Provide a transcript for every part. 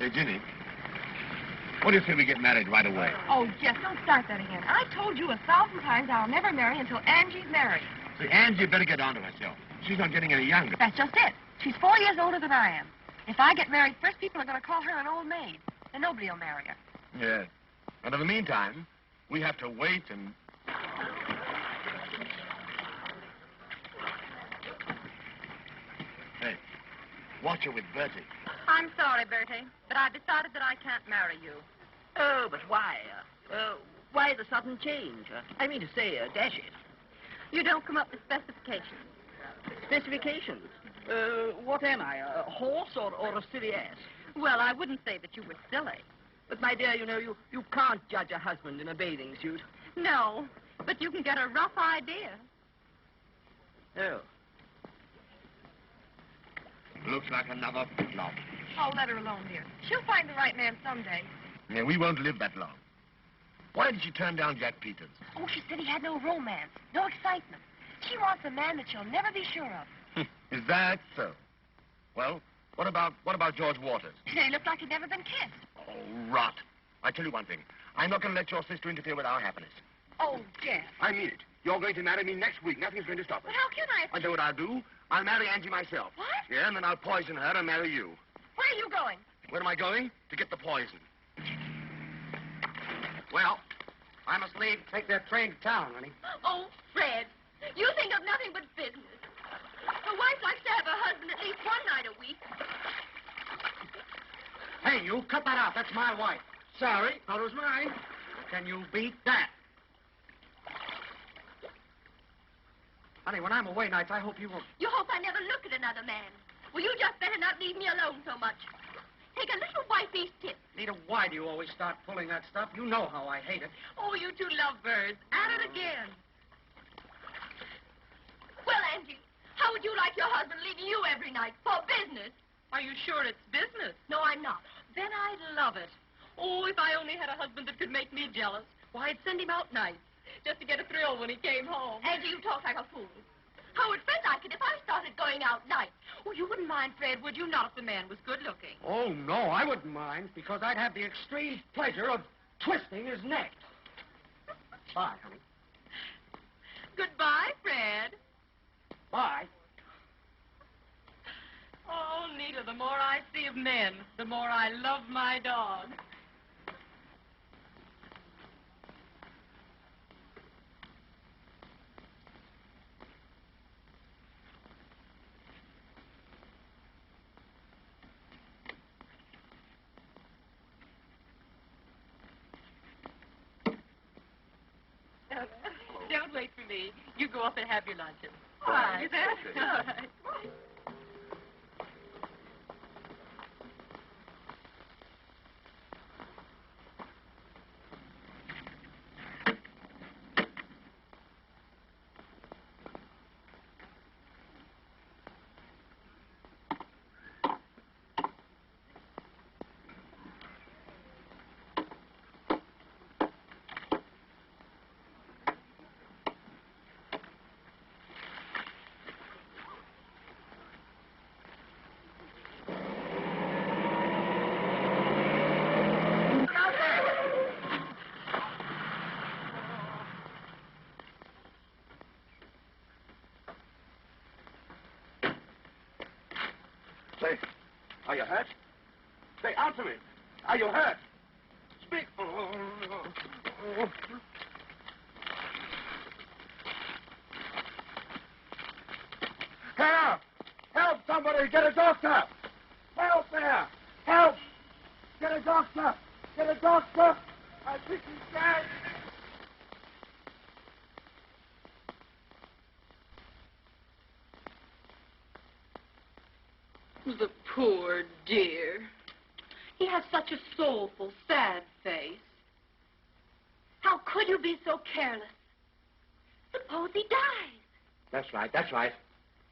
Hey, Ginny, what do you say we get married right away? Oh, Jeff, don't start that again. I told you 1,000 times I'll never marry until Angie's married. See, Angie better get on to herself. She's not getting any younger. That's just it. She's 4 years older than I am. If I get married first, people are going to call her an old maid. And nobody will marry her. Yeah. And in the meantime, we have to wait and... Hey, watch her with Bertie. I'm sorry, Bertie, but I've decided that I can't marry you. Oh, but why? Why the sudden change? I mean to say, dash it. You don't come up with specifications. Specifications? What am I, a horse or a silly ass? Well, I wouldn't say that you were silly. But, my dear, you know, you can't judge a husband in a bathing suit. No, but you can get a rough idea. Oh. Looks like another flop. Oh, let her alone, dear. She'll find the right man someday. Yeah, we won't live that long. Why did she turn down Jack Peters? Oh, she said he had no romance, no excitement. She wants a man that she'll never be sure of. Is that so? Well, what about George Waters? They look like he'd never been kissed. Oh, rot. I tell you one thing. I'm not going to let your sister interfere with our happiness. Oh, Jeff. I mean it. You're going to marry me next week. Nothing's going to stop us. But how can I? I know what I'll do. I'll marry Angie myself. What? Yeah, and then I'll poison her and marry you. Where are you going? Where am I going? To get the poison. Well, I must leave. Take that train to town, honey. Oh, Fred, you think of nothing but business. A wife likes to have her husband at least one night a week. Hey, you, cut that out. That's my wife. Sorry, thought it was mine. Can you beat that? Honey, when I'm away nights, I hope you won't... You hope I never look at another man. Well, you just better not leave me alone so much. Take a little wifey's tip. Nita, why do you always start pulling that stuff? You know how I hate it. Oh, you two lovebirds. At it again. Well, Angie, how would you like your husband leaving you every night for business? Are you sure it's business? No, I'm not. Then I'd love it. Oh, if I only had a husband that could make me jealous. Why, I'd send him out nights, just to get a thrill when he came home. Angie, you talk like a fool. How would Fred like it if I started going out nights? Oh, you wouldn't mind, Fred, would you? Not if the man was good-looking. Oh, no, I wouldn't mind, because I'd have the extreme pleasure of twisting his neck. Bye, honey. Goodbye, Fred. Bye. Oh, Nita, the more I see of men, the more I love my dog. Don't wait for me. You go up and have your luncheon. All right. Is that? Okay. All right. Say, are you hurt? Say, answer me. Are you hurt? Speak. Help! Help, somebody! Get a doctor! Help there! Help! Get a doctor! Get a doctor! I think he's dead! The poor dear. He has such a soulful, sad face. How could you be so careless? Suppose he dies. That's right, that's right.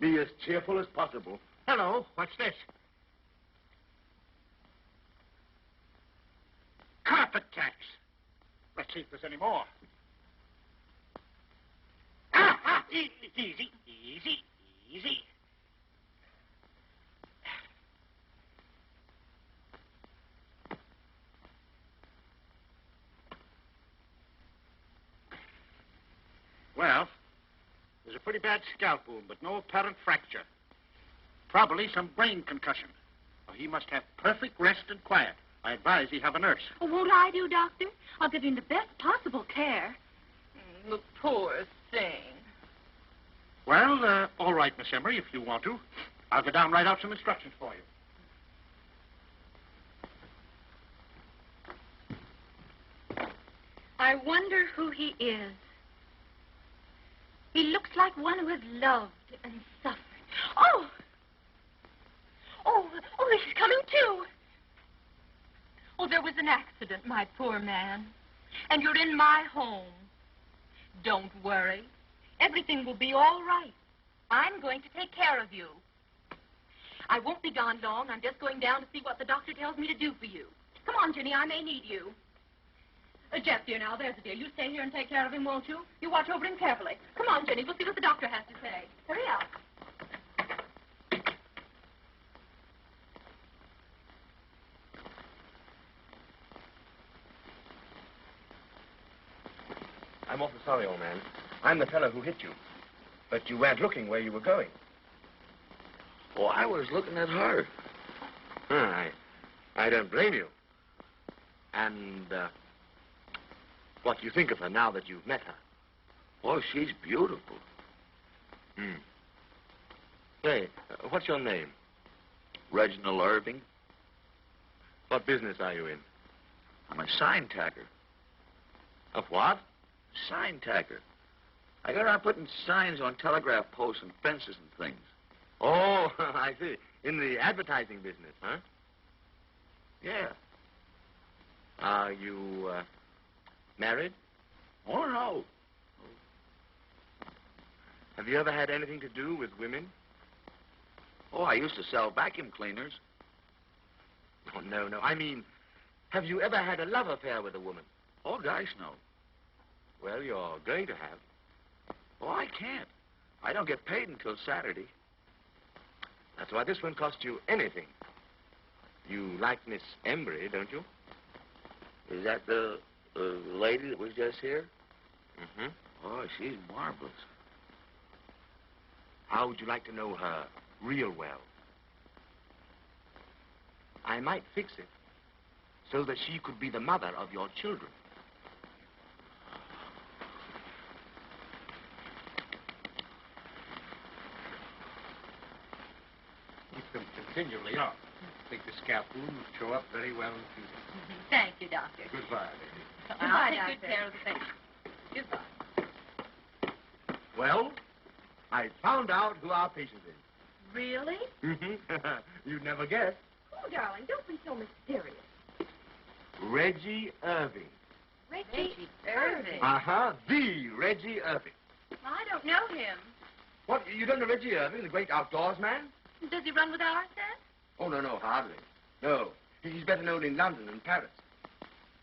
Be as cheerful as possible. Hello, what's this? Carpet tax. Let's see if there's any more. Easy, easy, easy. Well, there's a pretty bad scalp wound, but no apparent fracture. Probably some brain concussion. Well, he must have perfect rest and quiet. I advise he have a nurse. Oh, won't I do, Doctor? I'll give him the best possible care. The poor thing. Well, all right, Miss Emery, if you want to. I'll go down and write out some instructions for you. I wonder who he is. He looks like one who has loved and suffered. Oh! Oh, this is coming too. Oh, there was an accident, my poor man. And you're in my home. Don't worry. Everything will be all right. I'm going to take care of you. I won't be gone long. I'm just going down to see what the doctor tells me to do for you. Come on, Ginny. I may need you. Jeff, dear, now, there's a dear. You stay here and take care of him, won't you? You watch over him carefully. Come on, Ginny. We'll see what the doctor has to say. Hurry up. I'm awfully sorry, old man. I'm the fellow who hit you. But you weren't looking where you were going. Oh, I was looking at her. I don't blame you. And, what do you think of her now that you've met her? Oh, she's beautiful. Say, what's your name? Reginald Irving. What business are you in? I'm a sign tacker. Of what? Sign tacker. I got around putting signs on telegraph posts and fences and things. Oh, I see. In the advertising business, huh? Yeah. Are you, married? Oh, no. Have you ever had anything to do with women? Oh, I used to sell vacuum cleaners. Oh, no. I mean, have you ever had a love affair with a woman? Oh, gosh, no. Well, you're going to have. Oh, I can't. I don't get paid until Saturday. That's why this won't cost you anything. You like Miss Embry, don't you? Is that the lady that was just here? Mm-hmm. Oh, she's marvelous. How would you like to know her real well? I might fix it so that she could be the mother of your children. Keep them continually on. I think the scalp wound will show up very well in the future. Thank you, Doctor. Goodbye, lady. I'll take good care of the patient. Goodbye. Well, I found out who our patient is. Really? Mm-hmm. You'd never guess. Oh, darling, don't be so mysterious. Reggie Irving. Reggie Irving. Uh-huh. The Reggie Irving. I don't know him. What, you don't know Reggie Irving, the great outdoors man? Does he run with our set? Oh, no, hardly. No. He's better known in London and Paris.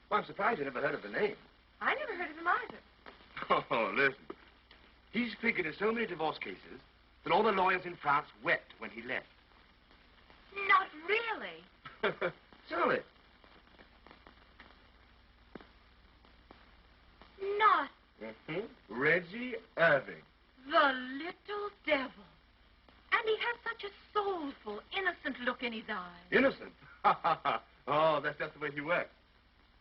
Well, I'm surprised you never heard of the name. I never heard of him either. Oh, listen. He's figured in so many divorce cases that all the lawyers in France wept when he left. Not really. Surely. Not Reggie Irving. the little devil. And he has such a soulful, innocent look in his eyes. Innocent? Oh, that's just the way he works.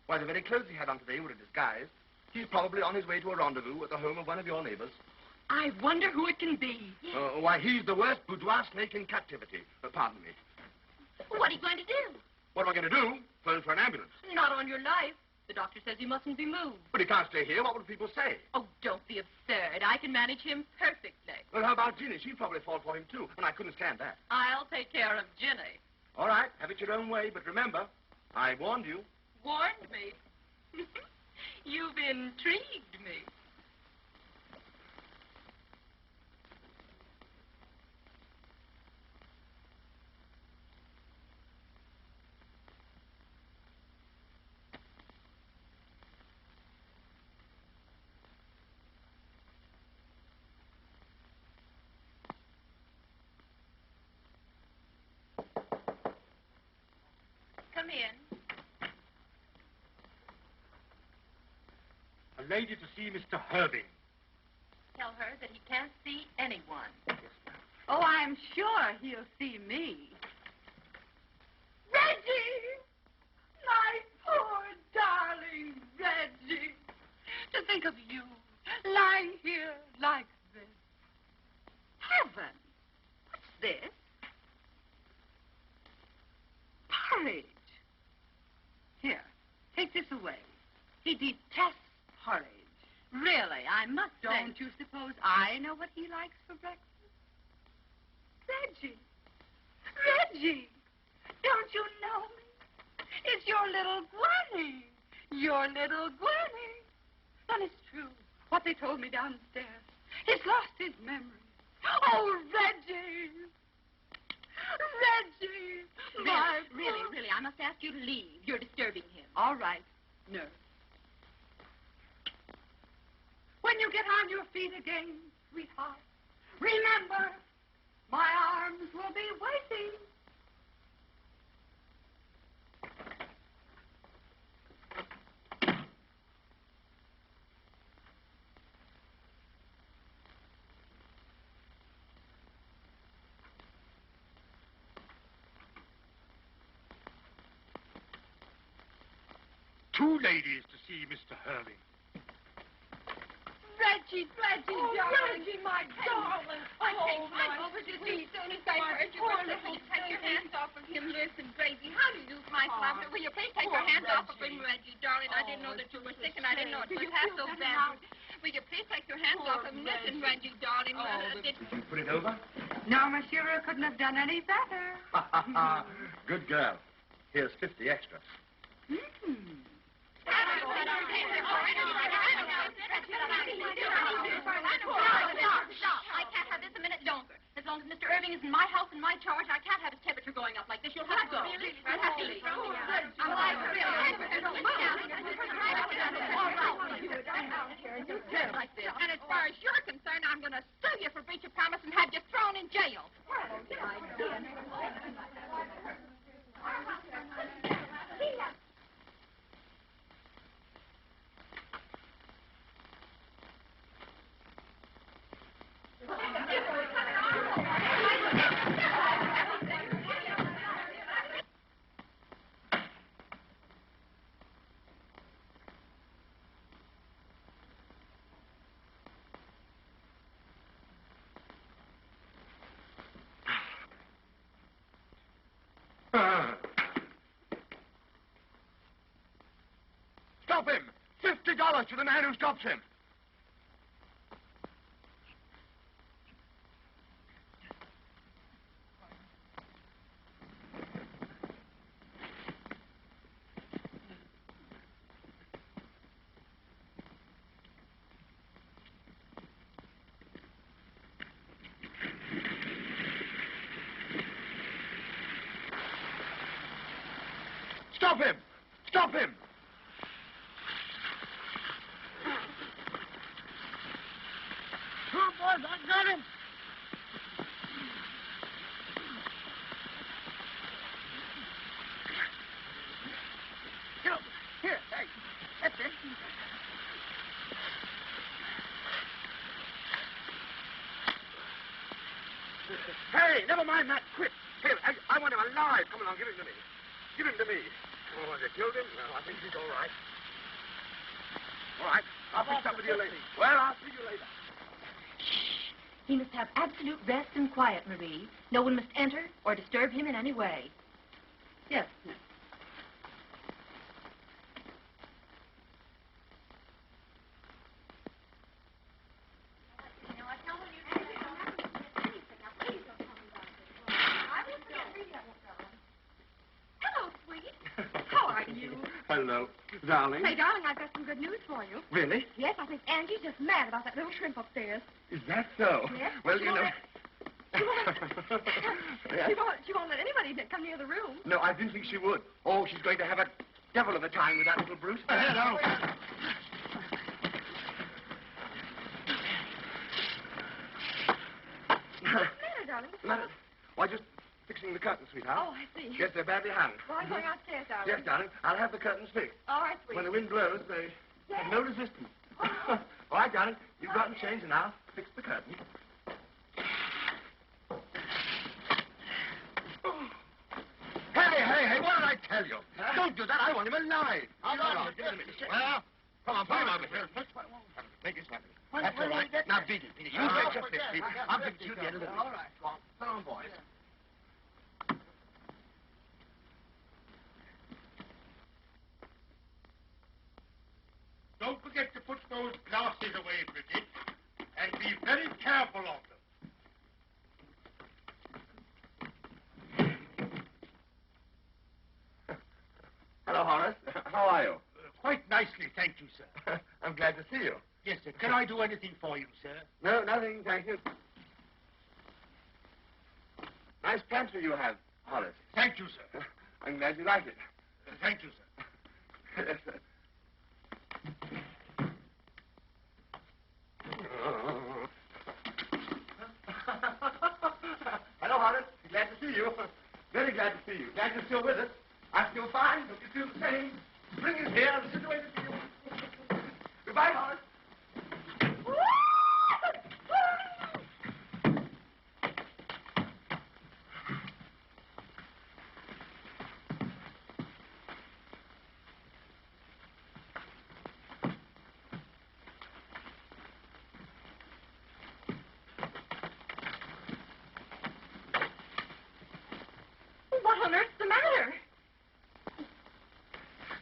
Why, the very clothes he had on today were a disguise. He's probably on his way to a rendezvous at the home of one of your neighbors. I wonder who it can be. Why, he's the worst boudoir snake in captivity. Pardon me. What are you going to do? What am I going to do? Phone for an ambulance. Not on your life. The doctor says he mustn't be moved. But he can't stay here. What would people say? Oh, don't be absurd. I can manage him perfectly. Well, how about Ginny? She'd probably fall for him, too. And I couldn't stand that. I'll take care of Ginny. All right, have it your own way. But remember, I warned you. Warned me. You've intrigued me. Come in. A lady to see Mr. Irving. her that he can't see anyone. Oh, I'm sure he'll see me. Reggie! My poor darling Reggie. To think of you lying here like this. Heaven! What's this? Porridge. Here, take this away. He detests porridge. Really, I must say. Don't you suppose I know what he likes for breakfast? Reggie. Reggie. Don't you know me? It's your little Gwenny. Your little Gwenny. And it's true, what they told me downstairs. He's lost his memory. Oh, Reggie. Reggie. Really, I must ask you to leave. You're disturbing him. All right, nurse. When you get on your feet again, sweetheart, remember, my arms will be waiting. Two ladies to see Mr. Hurley. Reggie, darling. Reggie, my darling. I came right over to see as soon as I heard you were listening. Take your hands off of him. Listen, Gracie, how do you do, my love? Will you please take your hands off of him, Reggie, darling? I didn't know that you were sick, and I didn't know it was half so bad. Will you please take your hands off of him? Listen, Reggie, darling. Did you put it over? No, monsieur, I couldn't have done any better. Good girl. Here's 50 extra. I can't have this a minute longer. As long as Mr. Irving is in my house and my charge, I can't have his temperature going up like this. You'll have to go. You'll have to leave. And as far as you're concerned, I'm going to sue you for breach of promise and have you thrown in jail. Stop him! $50 to the man who stops him. Stop him! Stop him! Oh, boys, I got him. Here, hey, that's it. Hey, never mind that. Quick. Here, I want him alive. Come along, give him to me. Give him to me. Oh, they killed him? No, I think he's all right. All right. I'll fix up with you later. Well, I'll see you later. He must have absolute rest and quiet, Marie. No one must enter or disturb him in any way. Yes, miss. Hello, sweet. How are you? Hello, darling. Say, darling, I've got some good news for you. Really? Yes, I think Angie's just mad about that little shrimp upstairs. Is that so? Yes. Well, you know... Yes? She won't let anybody come near the room. No, I didn't think she would. Oh, she's going to have a devil of a time with that little brute. Hello. What's the matter, darling? Matter? Why, just fixing the curtains, sweetheart. Oh, I see. Yes, they're badly hung. Well, I'm going upstairs, darling. Yes, darling. I'll have the curtains fixed. All right, sweet. When the wind blows, they have no resistance. All right, darling. You go out and change, and I'll fix the curtain. Hey, what did I tell you? Huh? Don't do that. I want him alive. Give it a minute. Well, come on, put him over here. Make it snappy. That's all right. Now, beat it. You get your 50. I'll give it to you at the end of the week. All right. Come on, boys. Don't forget to put those glasses away, Bridget, and be very careful of them. Hello, Horace. How are you? Quite nicely, thank you, sir. I'm glad to see you. Yes, sir. Can I do anything for you, sir? No, nothing, thank you. Nice pantry you have, Horace. Thank you, sir. I'm glad you like it. Thank you, sir. Yes, sir. Hello, Horace. Glad to see you. Very glad to see you. Glad you're still with us. I feel fine. Don't you feel the same? Bring it here and sit away with you. Goodbye, Horace. What on earth's the matter?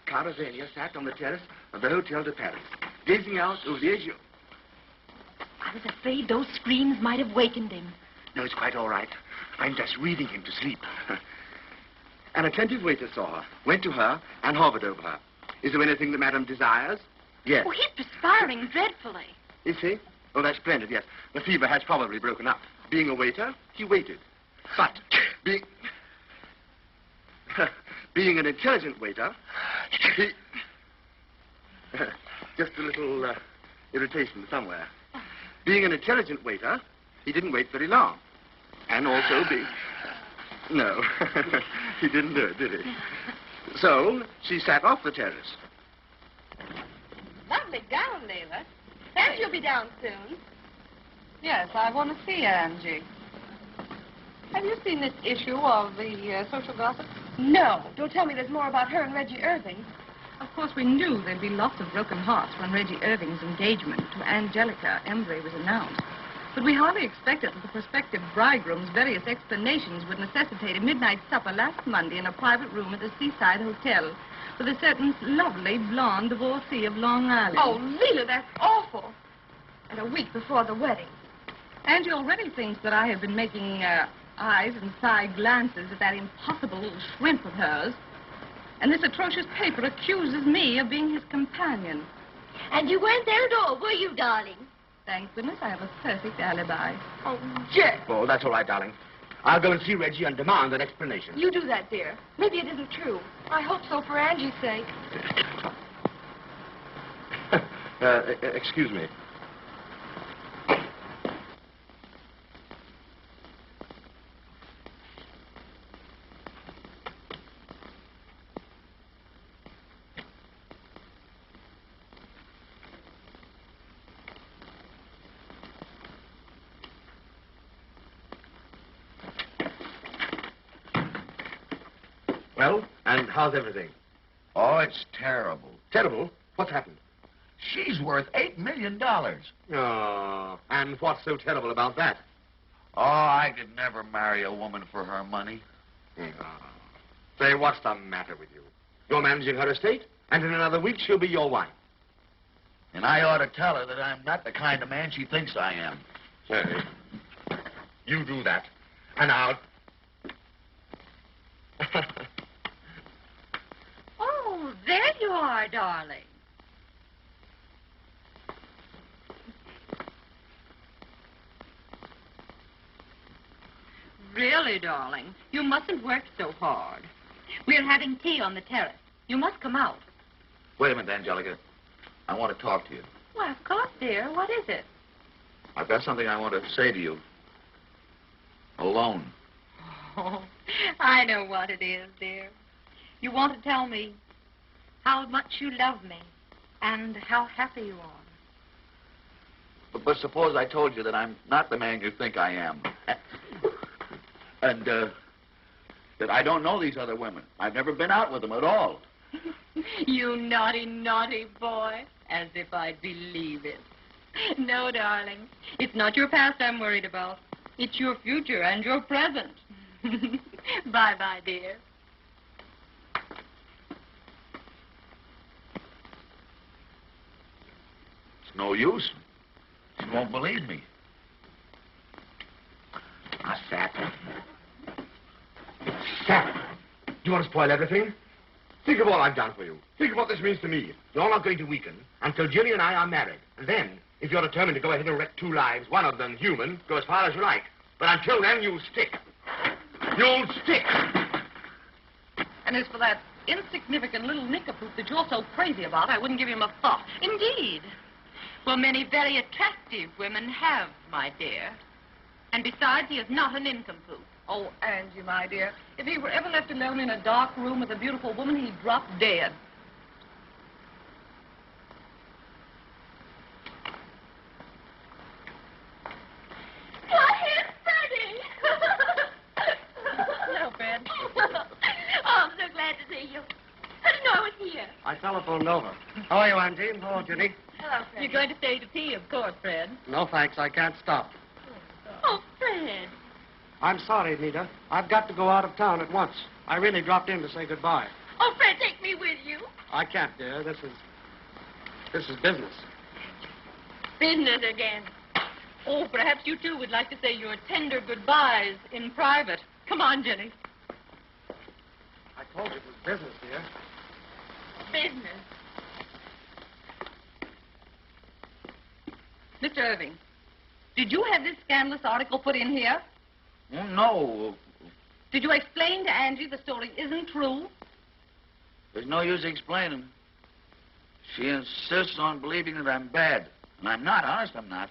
Caravania sat on the terrace of the Hotel de Paris, gazing out over the azure. I was afraid those screams might have wakened him. No, it's quite all right. I'm just reading him to sleep. An attentive waiter saw her, went to her, and hovered over her. Is there anything that Madame desires? Yes. Oh, he's perspiring dreadfully. Is he? Oh, that's splendid, yes. The fever has probably broken up. Being a waiter, he waited. But being an intelligent waiter, he... just a little irritation somewhere. Being an intelligent waiter, he didn't wait very long. And also No, he didn't do it, did he? So, she sat off the terrace. Lovely gown, Leila. And you'll be down soon. Yes, I want to see Angie. Have you seen this issue of the social gossip? No. Don't tell me there's more about her and Reggie Irving. Of course, we knew there'd be lots of broken hearts when Reggie Irving's engagement to Angelica Embry was announced. But we hardly expected that the prospective bridegroom's various explanations would necessitate a midnight supper last Monday in a private room at the Seaside Hotel with a certain lovely blonde divorcee of Long Island. Oh, Leila, that's awful. And a week before the wedding. Angie already thinks that I have been making eyes and side glances at that impossible little shrimp of hers. And this atrocious paper accuses me of being his companion. And you weren't there at all, were you, darling? Thank goodness I have a perfect alibi. Oh, Jack. Oh, that's all right, darling. I'll go and see Reggie and demand an explanation. You do that, dear. Maybe it isn't true. I hope so for Angie's sake. Excuse me. Well, and how's everything? Oh, it's terrible. Terrible? What's happened? She's worth $8 million. Oh, and what's so terrible about that? Oh, I could never marry a woman for her money. Say, what's the matter with you? You're managing her estate, and in another week she'll be your wife. And I ought to tell her that I'm not the kind of man she thinks I am. Say, you do that, and I'll... Oh, there you are, darling. Really, darling, you mustn't work so hard. We're having tea on the terrace. You must come out. Wait a minute, Angelica. I want to talk to you. Why, of course, dear. What is it? I've got something I want to say to you. Alone. Oh, I know what it is, dear. You want to tell me how much you love me and how happy you are. But suppose I told you that I'm not the man you think I am. And, that I don't know these other women. I've never been out with them at all. You naughty, naughty boy. As if I'd believe it. No, darling. It's not your past I'm worried about. It's your future and your present. Bye-bye, dear. It's no use. She won't believe me. Sap. Sap. Do you want to spoil everything? Think of all I've done for you. Think of what this means to me. You're not going to weaken until Ginny and I are married. And then, if you're determined to go ahead and wreck 2 lives, one of them human, go as far as you like. But until then, you'll stick. You'll stick. And as for that insignificant little nincompoop that you're so crazy about, I wouldn't give him a thought. Indeed. Well, many very attractive women have, my dear. And besides, he is not a nincompoop. Oh, Angie, my dear, if he were ever left alone in a dark room with a beautiful woman, he'd drop dead. Well, here's Freddie. Hello, Fred. Oh, I'm so glad to see you. How did you know I was here? I telephoned over. How are you, Auntie? Hello, Ginny. Hello, Freddie. You're going to stay to tea, of course, Fred. No, thanks. I can't stop. Oh, Fred. I'm sorry, Nita. I've got to go out of town at once. I really dropped in to say goodbye. Oh, Fred, take me with you. I can't, dear. This is business. Business again. Oh, perhaps you, too, would like to say your tender goodbyes in private. Come on, Jenny. I told you it was business, dear. Business. Mr. Irving, did you have this scandalous article put in here? No. Did you explain to Angie the story isn't true? There's no use explaining. She insists on believing that I'm bad. And I'm not. Honest, I'm not.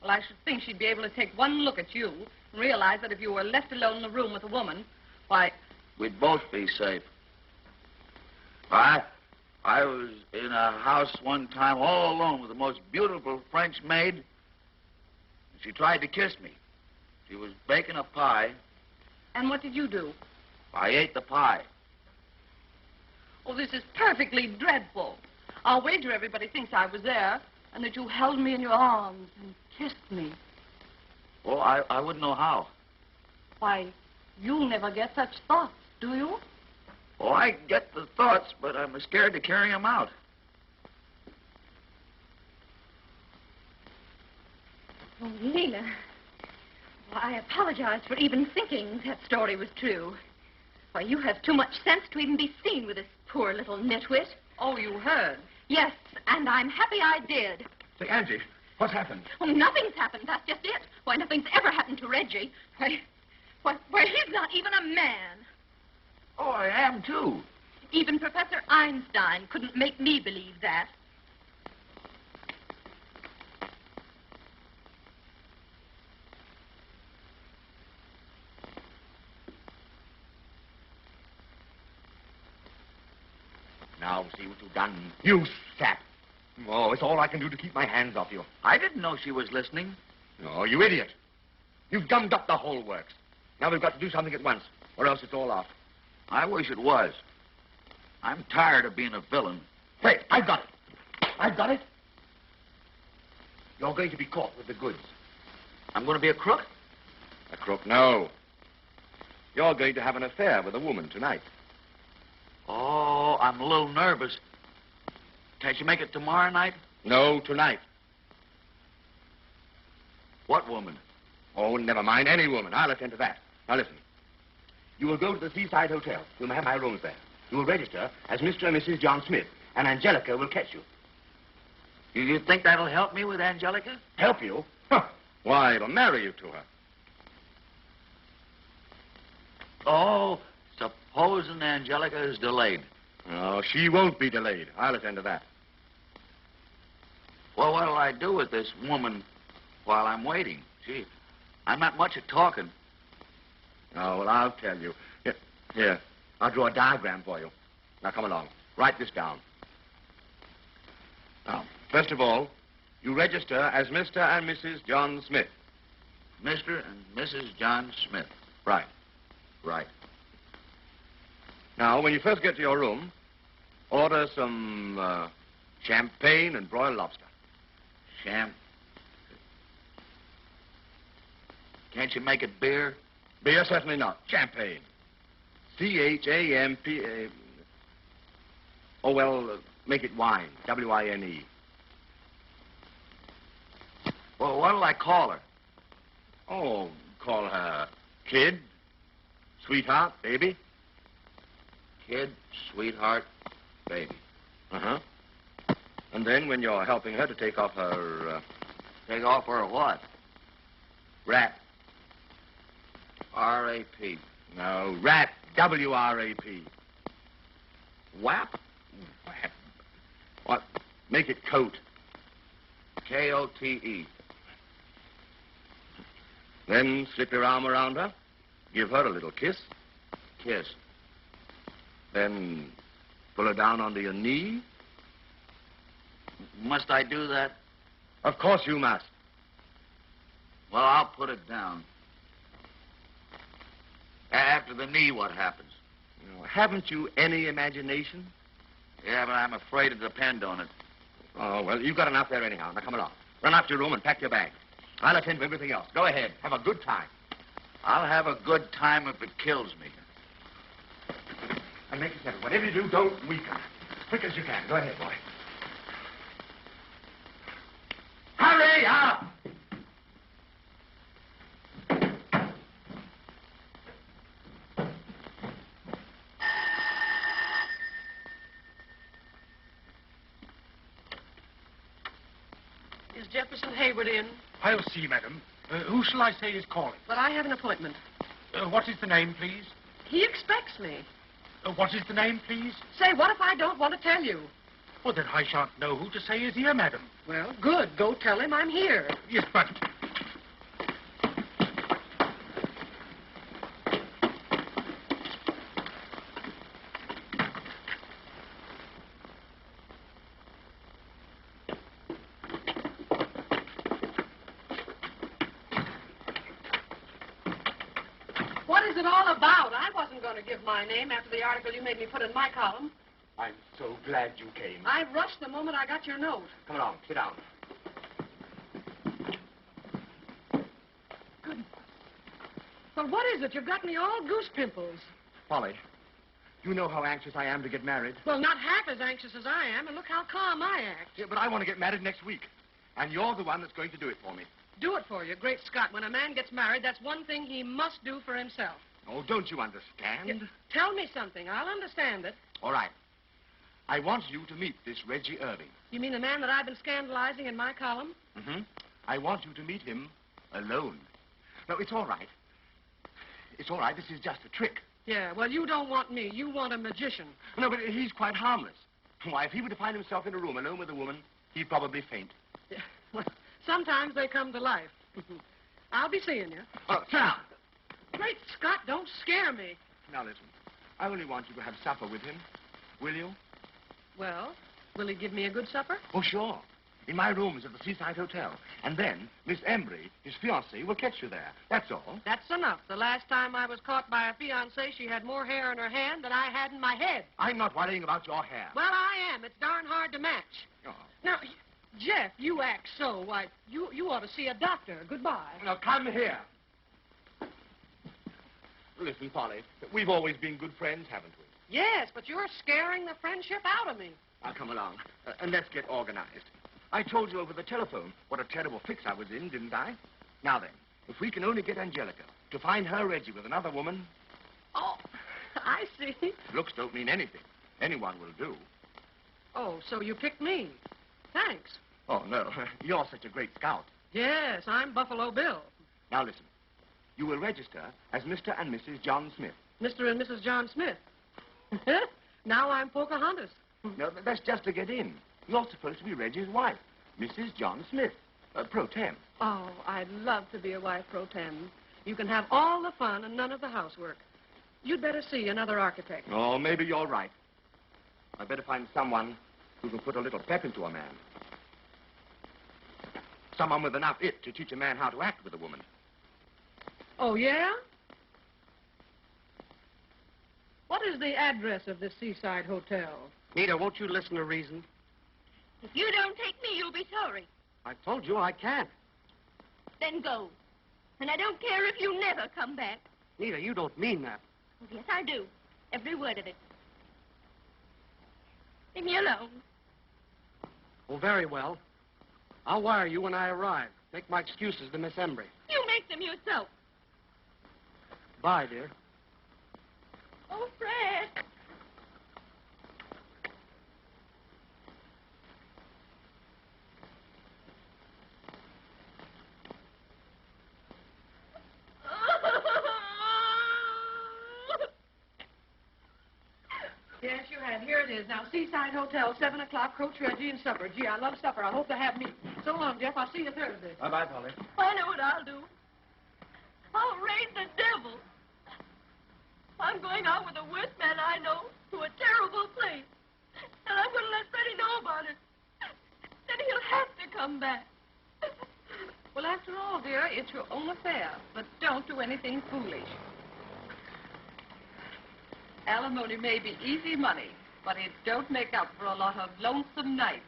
Well, I should think she'd be able to take one look at you and realize that if you were left alone in the room with a woman, why... We'd both be safe. I was in a house one time all alone with the most beautiful French maid. She tried to kiss me. She was baking a pie. And what did you do? I ate the pie. Oh, this is perfectly dreadful. I'll wager everybody thinks I was there and that you held me in your arms and kissed me. Oh, I wouldn't know how. Why, you'll never get such thoughts, do you? Oh, I get the thoughts, but I'm scared to carry them out. Oh, Leela. Well, I apologize for even thinking that story was true. Why, you have too much sense to even be seen with this poor little nitwit. Oh, you heard. Yes, and I'm happy I did. Say, Angie, what's happened? Oh, nothing's happened. That's just it. Why, nothing's ever happened to Reggie. Why, he's not even a man. Oh, I am, too. Even Professor Einstein couldn't make me believe that. Now, see what you've done. You sap. Oh, it's all I can do to keep my hands off you. I didn't know she was listening. Oh, you idiot. You've gummed up the whole works. Now we've got to do something at once, or else it's all off. I wish it was. I'm tired of being a villain. Wait, I've got it. I've got it. You're going to be caught with the goods. I'm going to be a crook? A crook? No. You're going to have an affair with a woman tonight. Oh, I'm a little nervous. Can't you make it tomorrow night? No, tonight. What woman? Oh, never mind. Any woman. I'll attend to that. Now, listen. You will go to the Seaside Hotel. You'll have my rooms there. You will register as Mr. and Mrs. John Smith, and Angelica will catch you. You think that'll help me with Angelica? Help you? Huh. Why, it'll marry you to her. Oh, supposing Angelica is delayed. Oh, she won't be delayed. I'll attend to that. Well, what'll I do with this woman while I'm waiting? Gee, I'm not much at talking. Oh, well, I'll tell you. Here, I'll draw a diagram for you. Now, come along. Write this down. Now, first of all, You register as Mr. and Mrs. John Smith. Mr. and Mrs. John Smith. Right. Right. Now, when you first get to your room, order some champagne and broiled lobster. Can't you make it beer? Beer, certainly not. Champagne. C-H-A-M-P-A... Oh, well, make it wine. W-I-N-E. Well, what'll I call her? Oh, call her kid, sweetheart, baby. Kid, sweetheart, baby. Uh-huh. And then when you're helping her to take off her... Take off her what? wrap. R-A-P. No, wrap. W-R-A-P. WAP? Wrap. What? Make it coat. K-O-T-E. Then slip your arm around her. Give her a little kiss. Kiss. Then pull her down onto your knee. Must I do that? Of course you must. Well, I'll put it down. After the knee, what happens? Haven't you any imagination? Yeah, but I'm afraid to depend on it. Oh, well, you've got enough there anyhow. Now, come along. Run up to your room and pack your bag. I'll attend to everything else. Go ahead. Have a good time. I'll have a good time if it kills me. And make it settle. Whatever you do, don't weaken. As quick as you can. Go ahead, boy. Hurry up! Is Jefferson Hayward in? I'll see, madam. Who shall I say is calling? But I have an appointment. What is the name, please? He expects me. What is the name, please? Say, what if I don't want to tell you? Well, then I shan't know who to say is here, madam. Well, good. Go tell him I'm here. Yes, but... What is it all about? I wasn't going to give my name after the article you made me put in my column. I'm so glad you came. I rushed the moment I got your note. Come along. Sit down. Well, what is it? You've got me all goose pimples. Polly, you know how anxious I am to get married. Well, not half as anxious as I am, and look how calm I act. Yeah, but I want to get married next week. And you're the one that's going to do it for me. Do it for you. Great Scott, when a man gets married, that's one thing he must do for himself. Oh, don't you understand? Tell me something. I'll understand it. All right. I want you to meet this Reggie Irving. You mean the man that I've been scandalizing in my column? Mm-hmm. I want you to meet him alone. No, it's all right. It's all right. This is just a trick. Yeah, well, you don't want me. You want a magician. No, but he's quite harmless. Why, if he were to find himself in a room alone with a woman, he'd probably faint. Yeah, well, sometimes they come to life. I'll be seeing you. Oh, sit down. Great Scott, don't scare me. Now, listen. I only want you to have supper with him. Will you? Well, will he give me a good supper? Oh, sure. In my rooms at the Seaside Hotel. And then Miss Embry, his fiancée, will catch you there. That's all. That's enough. The last time I was caught by a fiancée, she had more hair in her hand than I had in my head. I'm not worrying about your hair. Well, I am. It's darn hard to match. Oh. Now, Jeff, you act so. Why, you ought to see a doctor. Goodbye. Now, come here. Listen, Polly, we've always been good friends, haven't we? Yes, but you're scaring the friendship out of me. Now, come along, and let's get organized. I told you over the telephone what a terrible fix I was in, didn't I? Now then, if we can only get Angelica to find her Reggie with another woman... Oh, I see. Looks don't mean anything. Anyone will do. Oh, so you picked me. Thanks. Oh, no. You're such a great scout. Yes, I'm Buffalo Bill. Now, listen. You will register as Mr. and Mrs. John Smith. Mr. and Mrs. John Smith. Now I'm Pocahontas. No, that's just to get in. You're supposed to be Reggie's wife, Mrs. John Smith, pro tem. Oh, I'd love to be a wife pro tem. You can have all the fun and none of the housework. You'd better see another architect. Oh, maybe you're right. I'd better find someone who can put a little pep into a man. Someone with enough it to teach a man how to act with a woman. Oh, yeah? What is the address of this seaside hotel? Nita, won't you listen to reason? If you don't take me, you'll be sorry. I told you I can't. Then go. And I don't care if you never come back. Nita, you don't mean that. Oh, yes, I do. Every word of it. Leave me alone. Oh, very well. I'll wire you when I arrive. Make my excuses to Miss Embry. You make them yourself. Bye, dear. Oh, Fred. Yes, you have. Here it is. Now, Seaside Hotel, 7 o'clock, Coach Reggie and supper. Gee, I love supper. I hope to have me. So long, Jeff. I'll see you Thursday. Bye-bye, Polly. I know what I'll do. I'll raise the devil. I'm going out with the worst man I know to a terrible place. And I'm going to let Freddie know about it. Then he'll have to come back. Well, after all, dear, it's your own affair. But don't do anything foolish. Alimony may be easy money, but it don't make up for a lot of lonesome nights.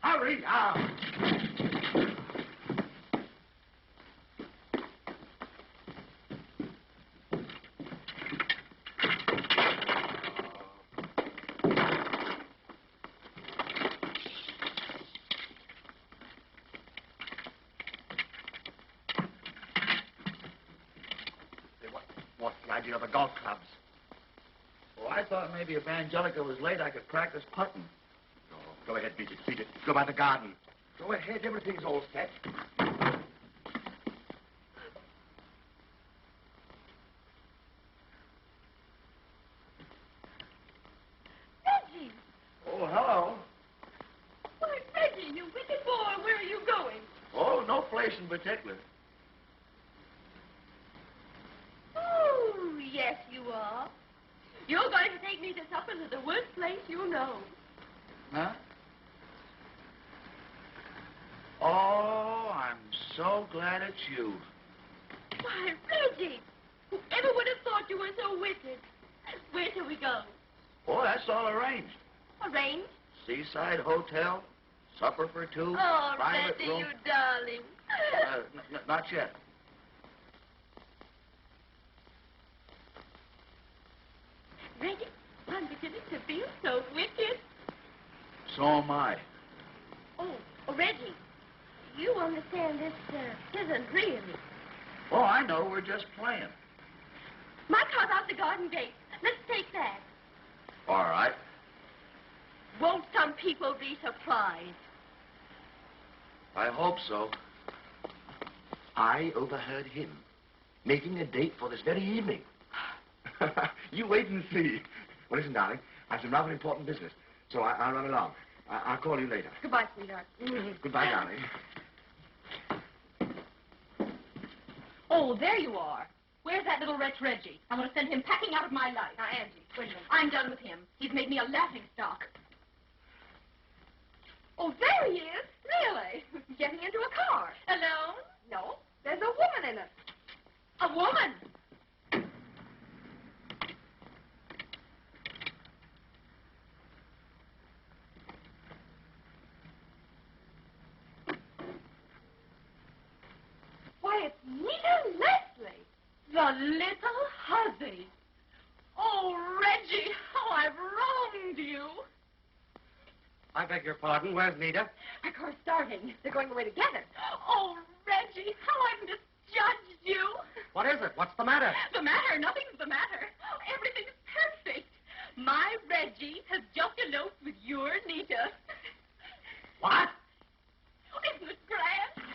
Hurry up! What's the idea of the golf clubs? Oh, I thought maybe if Angelica was late, I could practice putting. Oh, go ahead, beat it, beat it. Go by the garden. Go ahead, everything's all set. Reggie! Oh, hello. Why, Reggie, you wicked boy, where are you going? Oh, no place in particular. Oh, yes, you are. You're going to take me to supper to the worst place you know. Huh? Oh, I'm so glad it's you. Why, Reggie, whoever would have thought you were so wicked? Where shall we go? Oh, that's all arranged. Arranged? Seaside Hotel, supper for two, Oh, private Reggie, room. you darling. Not yet. Reggie, I'm beginning to feel so wicked. So am I. Oh, Reggie, you understand this isn't really. Oh, I know. We're just playing. My car's out the garden gate. Let's take that. All right. Won't some people be surprised? I hope so. I overheard him making a date for this very evening. You wait and see. Well, listen, darling, I have some rather important business, so I'll run along. I'll call you later. Goodbye, sweetheart. Goodbye, darling. Oh, there you are. Where's that little wretch Reggie? I want to send him packing out of my life. Now, Angie, wait a minute. I'm done with him. He's made me a laughing stock. Oh, there he is. Really? Getting into a car. Alone? No, there's a woman in it. A woman? Why, it's Nita Leslie. The little hussy. Oh, Reggie, how I've wronged you. I beg your pardon. Where's Nita? Our car's starting. They're going away together. Oh, Reggie, how I've misjudged you. What is it? What's the matter? The matter? Nothing's the matter. Everything's perfect. My Reggie has just eloped with your Nita. What? Isn't it grand?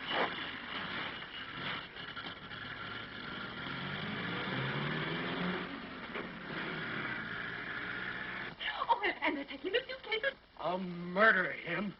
Oh, and they're taking the suitcases. I'll murder him.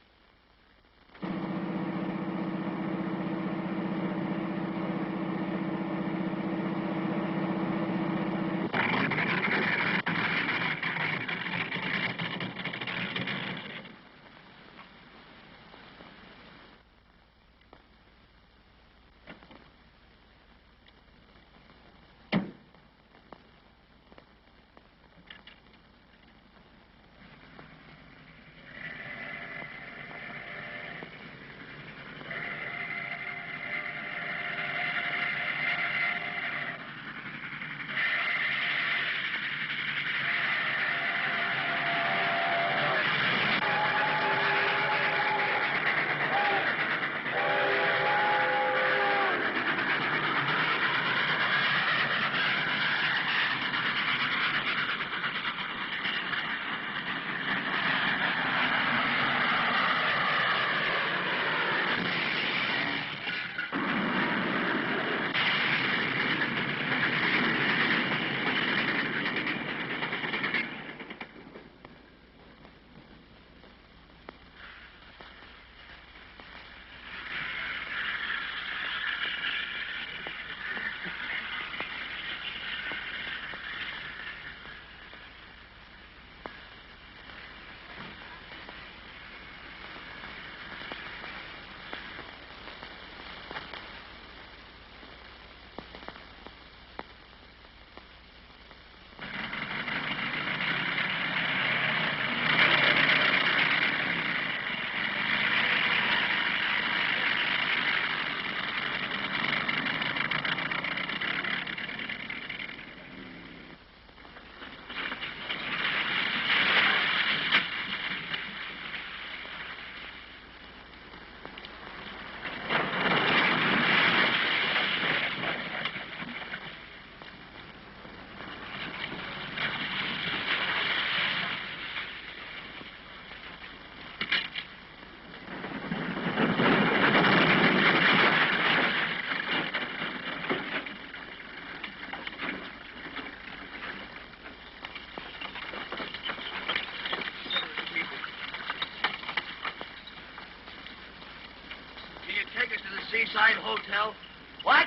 Seaside Hotel? What?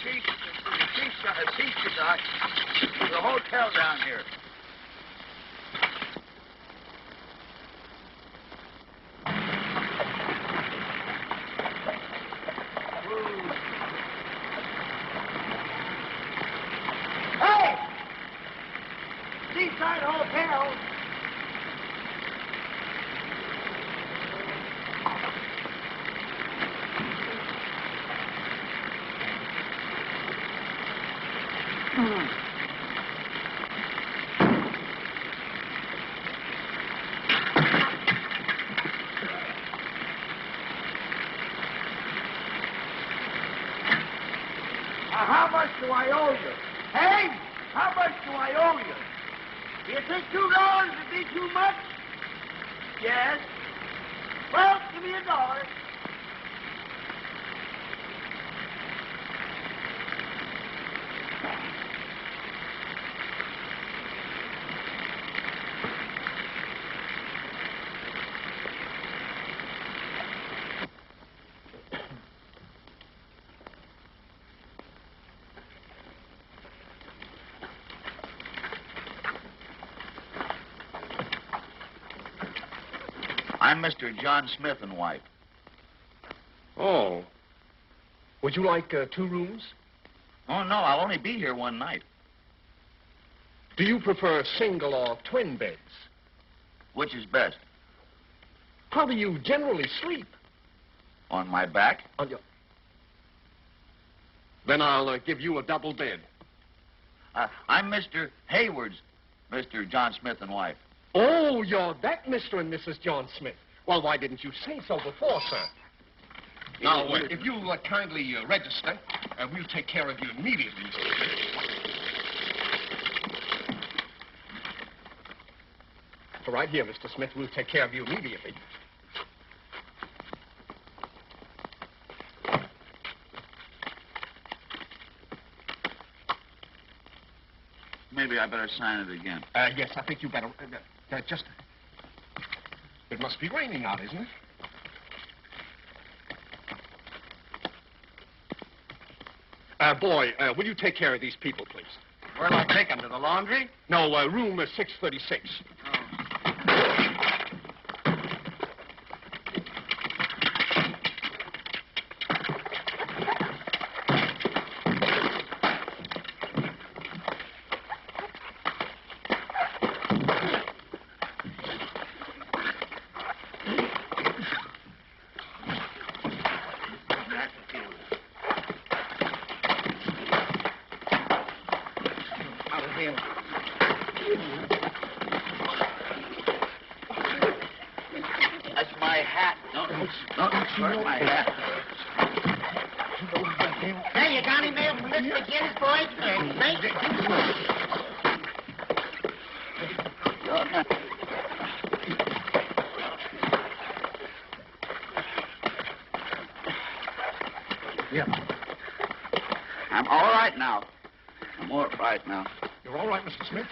Seaside, Doc. There's a hotel down here. Hey! Seaside Hotel. How much do I owe you? Hey, how much do I owe you? Do you think $2 would be too much? Yes. Well, give me $1. I'm Mr. John Smith and wife. Oh. Would you like 2 rooms? Oh, no, I'll only be here one night. Do you prefer single or twin beds? Which is best? How do you generally sleep? On my back? On your... Then I'll give you a double bed. I'm Mr. Hayward's, Mr. John Smith and wife. Oh, you're that Mr. and Mrs. John Smith. Well, why didn't you say so before, sir? Now, if you'll kindly register, we'll take care of you immediately. Right here, Mr. Smith. We'll take care of you immediately. Maybe I better sign it again. Yes, I think you better... just... It must be raining out, isn't it? Boy, will you take care of these people, please? Where'll I take them? To the laundry? No, room 636. That's my hat. Don't hurt my hat. Hey, you got any mail from Mr. McGinnis, boys? Thank you. Yeah. I'm all right now. I'm all right now. You're all right, Mr. Smith?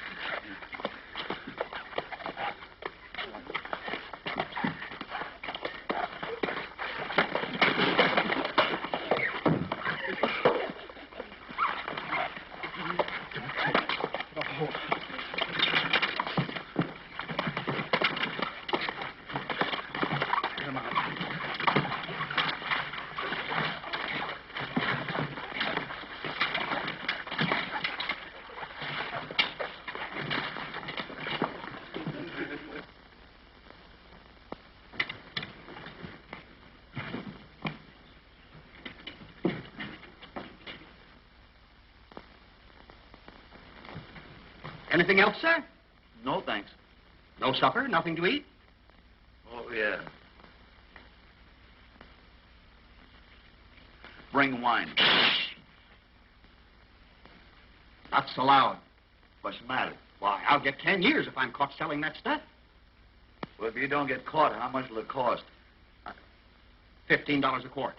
Anything else, sir? No, thanks. No supper? Nothing to eat? Oh, yeah. Bring wine. Not so loud. What's the matter? Why, I'll get 10 years if I'm caught selling that stuff. Well, if you don't get caught, how much will it cost? $15 a quart.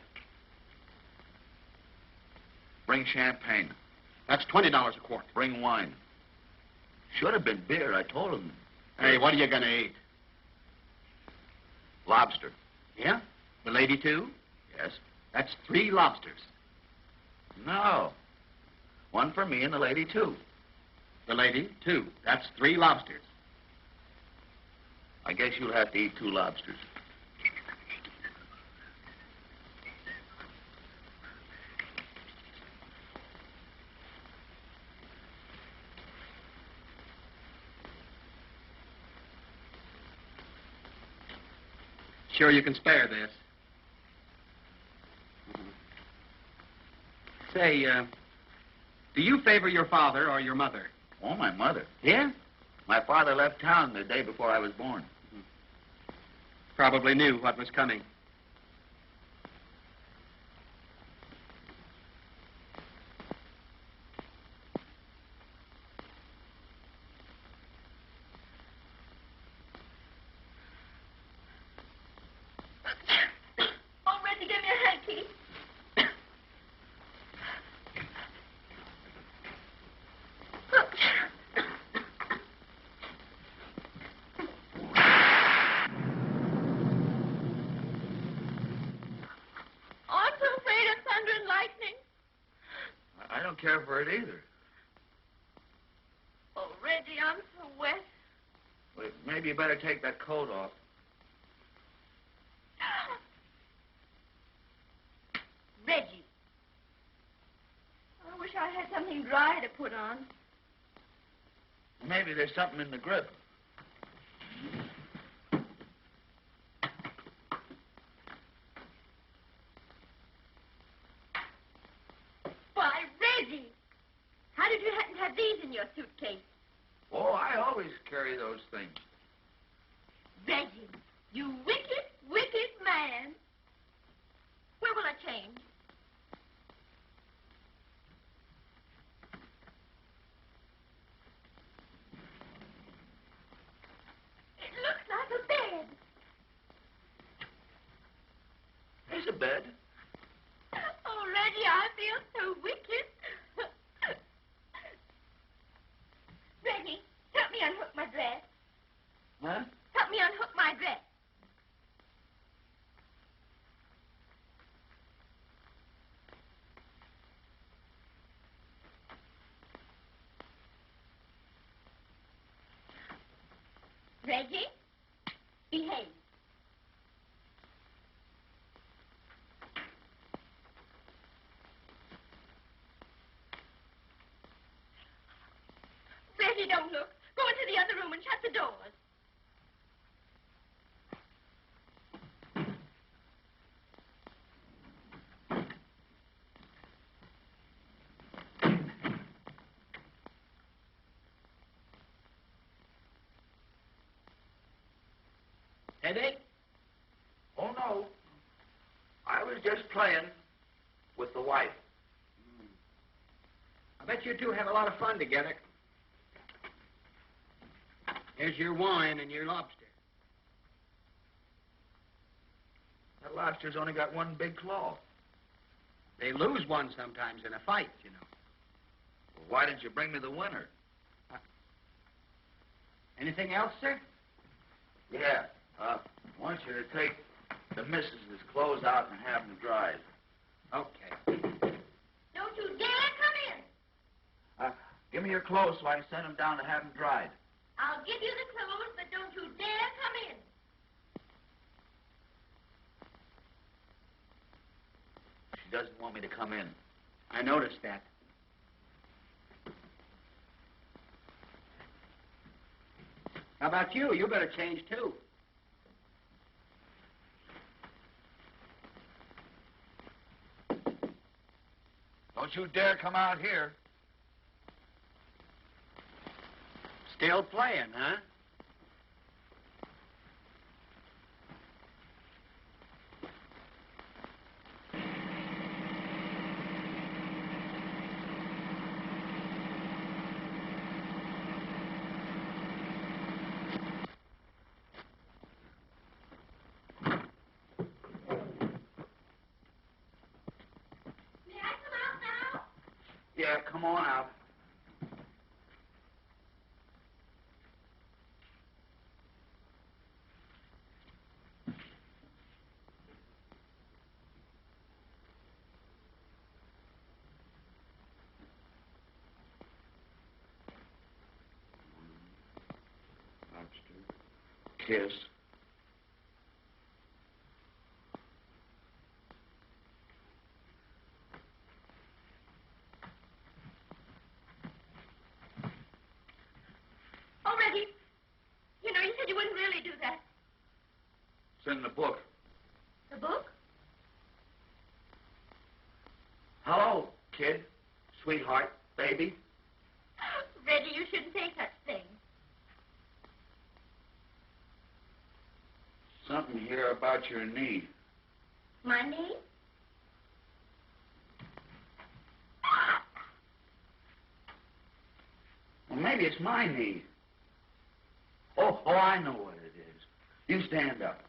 Bring champagne. That's $20 a quart. Bring wine. Should have been beer, I told him. Hey, what are you going to eat? Lobster. Yeah? The lady, too? Yes. That's 3 lobsters. No. One for me and the lady, too. The lady, 2. That's 3 lobsters. I guess you'll have to eat 2 lobsters. Sure you can spare this? Say, do you favor your father or your mother? Oh, my mother. Yeah? My father left town the day before I was born. Probably knew what was coming. Oh, Reggie, give me a hanky. I'm so afraid of thunder and lightning. I don't care for it either. Oh, Reggie, I'm so wet. Well, maybe you better take that coat off. Reggie. I wish I had something dry to put on. Maybe there's something in the grip. Why, Reggie! How did you happen to have these in your suitcase? Oh, I always carry those things. Reggie, you wicked, wicked man. Where will I change? It looks like a bed. There's a bed. Oh, Reggie, I feel so wicked. Reggie, help me unhook my dress. Huh? Help me unhook my dress. Reggie, behave. Reggie, don't look. Go into the other room and shut the doors. Headache? Oh, no. I was just playing with the wife. I bet you 2 have a lot of fun together. Here's your wine and your lobster. That lobster's only got one big claw. They lose one sometimes in a fight, you know. Well, why didn't you bring me the winner? Anything else, sir? Yeah. I want you to take the missus's clothes out and have them dried. Okay. Don't you dare come in. Give me your clothes so I can send them down to have them dried. I'll give you the clothes, but don't you dare come in. She doesn't want me to come in. I noticed that. How about you? You better change, too. Don't you dare come out here. Still playing, huh? May I come out now? Yeah, come on out. kiss. Oh, Reggie, you know, you said you wouldn't really do that. It's in the book. The book? Hello, kid, sweetheart, baby. Reggie, you shouldn't say such things. Something here about your knee. My knee? Well, maybe it's my knee. Oh, I know what it is. You stand up.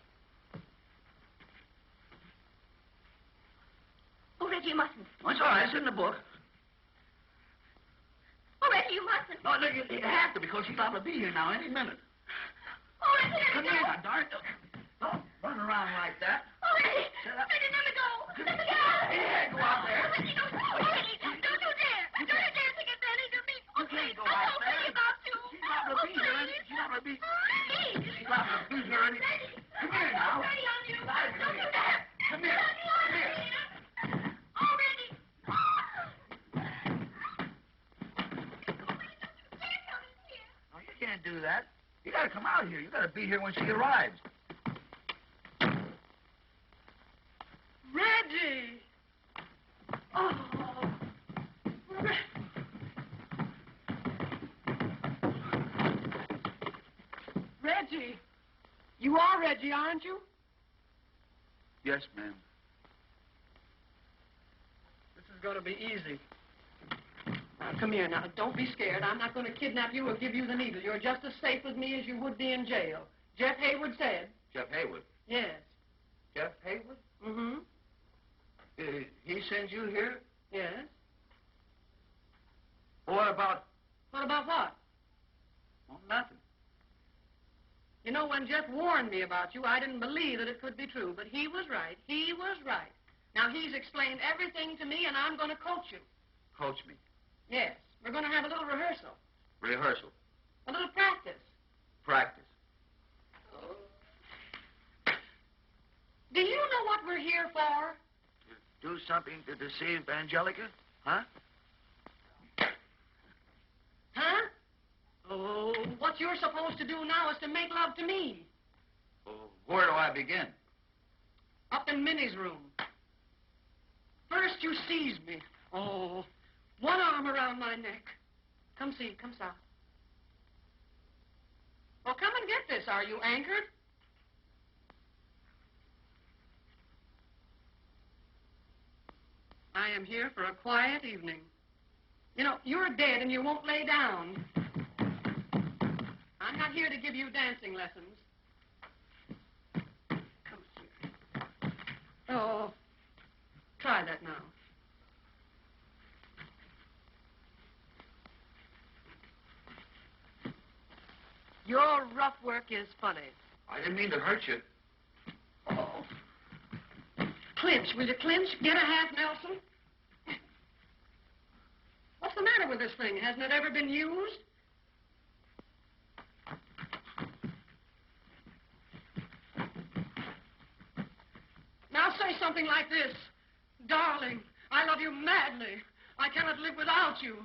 Oh, Reggie, you mustn't. Oh, it's all right. It's in the book. Oh, Reggie, you mustn't. No, look, you have to because she's liable to be here now any minute. Oh, Reggie, let Come me here go. now, darn it. Don't run around like that. Oh, Reggie. Shut up. Reggie, let me go. Let me go. Yeah, go out there. Oh, Reggie, don't you dare. Don't you dare take advantage of me. You can't go out there. Please, about you. She's liable to be here. She's liable to be... She's liable to be here any... Come here now. Ready on you. Don't Don't you dare. Come here. Come here. Oh, Reggie. No, you can't do that. You gotta come out here. You gotta be here when she arrives. Reggie! Oh. Reggie! You are Reggie, aren't you? Yes, ma'am. This is going to be easy. Now, come here now. Don't be scared. I'm not going to kidnap you or give you the needle. You're just as safe with me as you would be in jail. Jeff Hayward said. Jeff Hayward. Yes. Jeff Hayward? Mm-hmm. He sends you here? Yes. What about... What about what? Well, nothing. You know, when Jeff warned me about you, I didn't believe that it could be true. But he was right. He was right. Now, he's explained everything to me, and I'm going to coach you. Coach me. Yes. We're going to have a little rehearsal. Rehearsal. A little practice. Practice. Do you know what we're here for? Do something to deceive Angelica? Huh? Huh? Oh, what you're supposed to do now is to make love to me. Oh, where do I begin? Up in Minnie's room. First you seize me. Oh, one arm around my neck. Come see, come south. Well, come and get this. Are you anchored? I am here for a quiet evening. You know, you're dead and you won't lay down. I'm not here to give you dancing lessons. Come here. Oh, try that now. Your rough work is funny. I didn't mean to hurt you. Oh. Clinch, will you clinch? Get a half Nelson. What's the matter with this thing? Hasn't it ever been used? Now say something like this. Darling, I love you madly. I cannot live without you.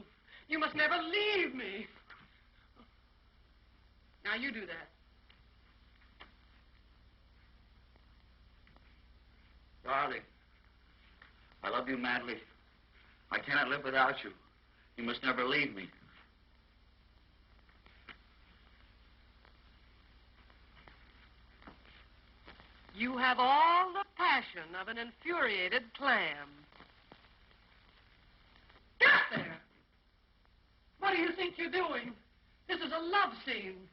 You must never leave me. Now you do that. Darling, I love you madly. I cannot live without you. You must never leave me. You have all the passion of an infuriated clam. Get there! What do you think you're doing? This is a love scene.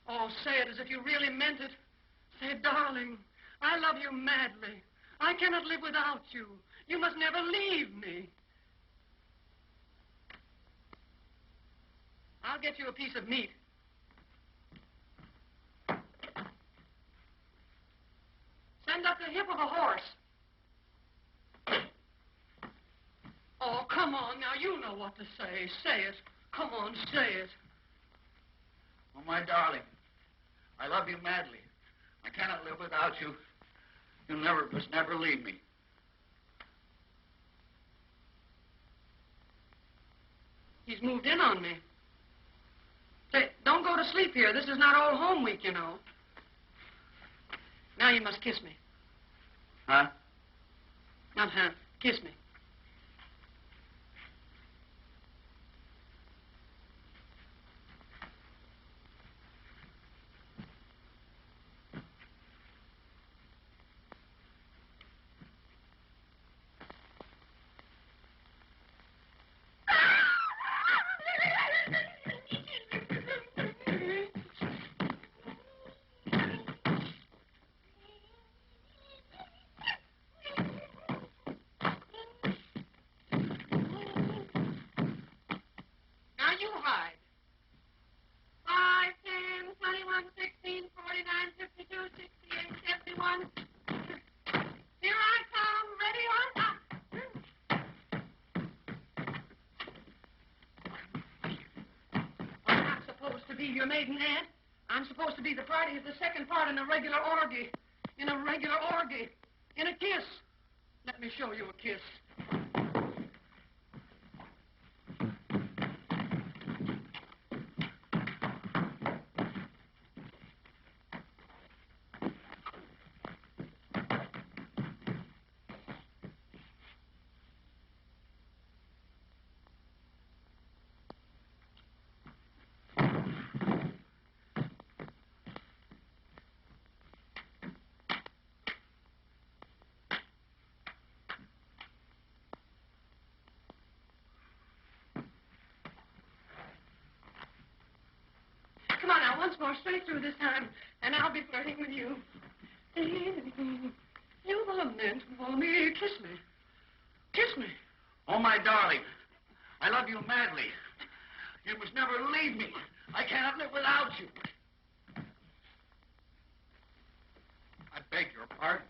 Oh, say it as if you really meant it. Say, darling, I love you madly. I cannot live without you. You must never leave me. I'll get you a piece of meat. Send up the hip of a horse. Oh, come on now. You know what to say. Say it. Come on, say it. Oh, my darling, I love you madly. I cannot live without you. You must never leave me. He's moved in on me. Say, don't go to sleep here. This is not Old Home Week, you know. Now you must kiss me. Huh? Uh-huh. Kiss me. Now you hide. 5, 10, 21, 16, 49, 52, 68, 71. Here I come. Ready on up. I'm not supposed to be your maiden aunt. I'm supposed to be the party of the second part in a regular orgy. In a regular orgy. In a kiss. Let me show you a kiss. Come on now, once more, straight through this time, and I'll be flirting with you. You were meant for me. Kiss me. Kiss me. Oh, my darling. I love you madly. You must never leave me. I cannot live without you. I beg your pardon.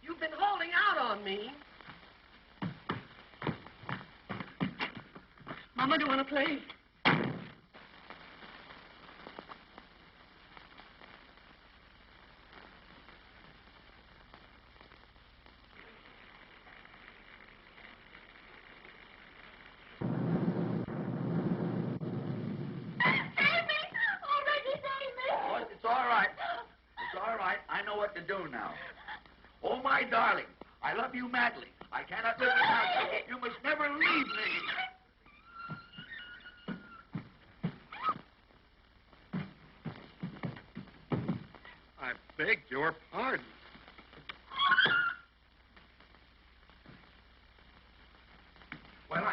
You've been holding out on me. Mama, do you want to play? Oh, it's all right. It's all right. I know what to do now. Oh, my darling, I love you madly. I cannot live without you. You must never leave me. I beg your pardon. Well,